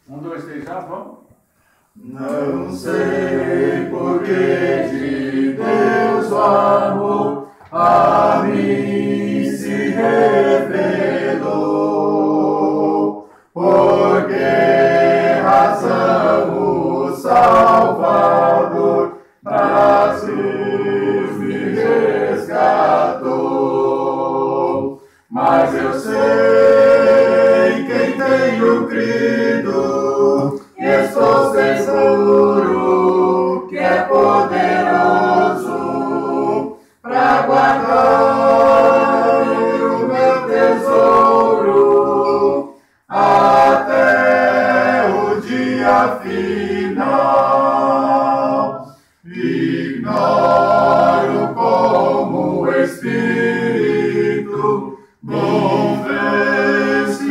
Um, dois, três, já, vamos? Não sei por que de Deus o amor a mim se revelou. Por que razão o Salvador da cruz me resgatou. Mas eu sei quem tenho crido, e estou seguro que é poderoso para guardar o meu tesouro até o dia final. Ignoro como o Espírito convence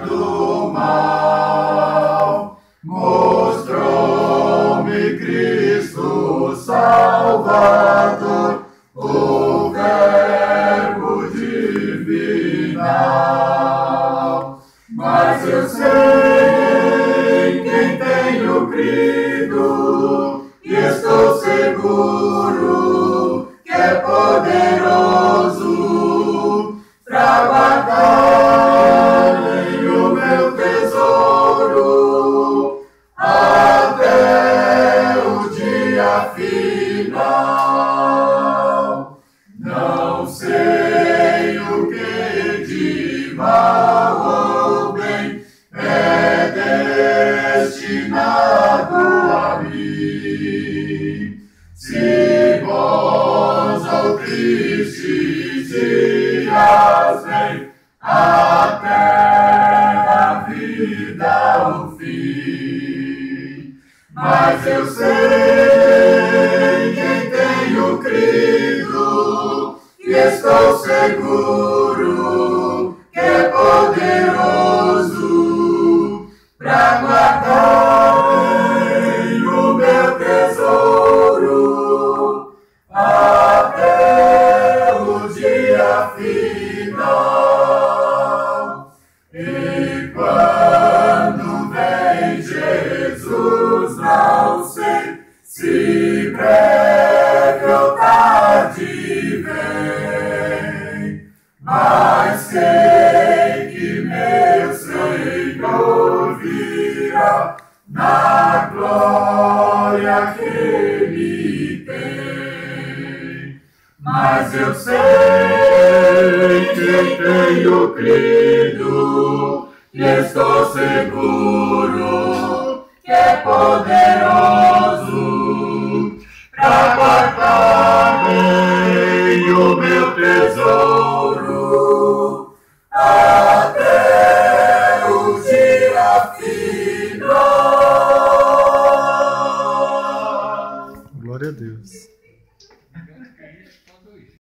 do mal. Mostrou-me Cristo Salvador, o Verbo divinal. Mas eu sei quem tenho crido, e estou seguro que é poderoso para guardar o meu tesouro até o dia final. Não sei o que de mal ou bem é destinado a mim. Se bons ou tristes dias vêm até a vida o fim. Mas eu sei quem tenho crido, e estou seguro que é poderoso para guardar o meu tesouro até o dia final. E quando vem Jesus, não sei se breve ou tarde vem, mas sei que meu Senhor virá na glória que Ele tem. Mas eu sei que tenho crido, e estou seguro que é poderoso para guardar bem o meu tesouro até o dia final. Glória a Deus.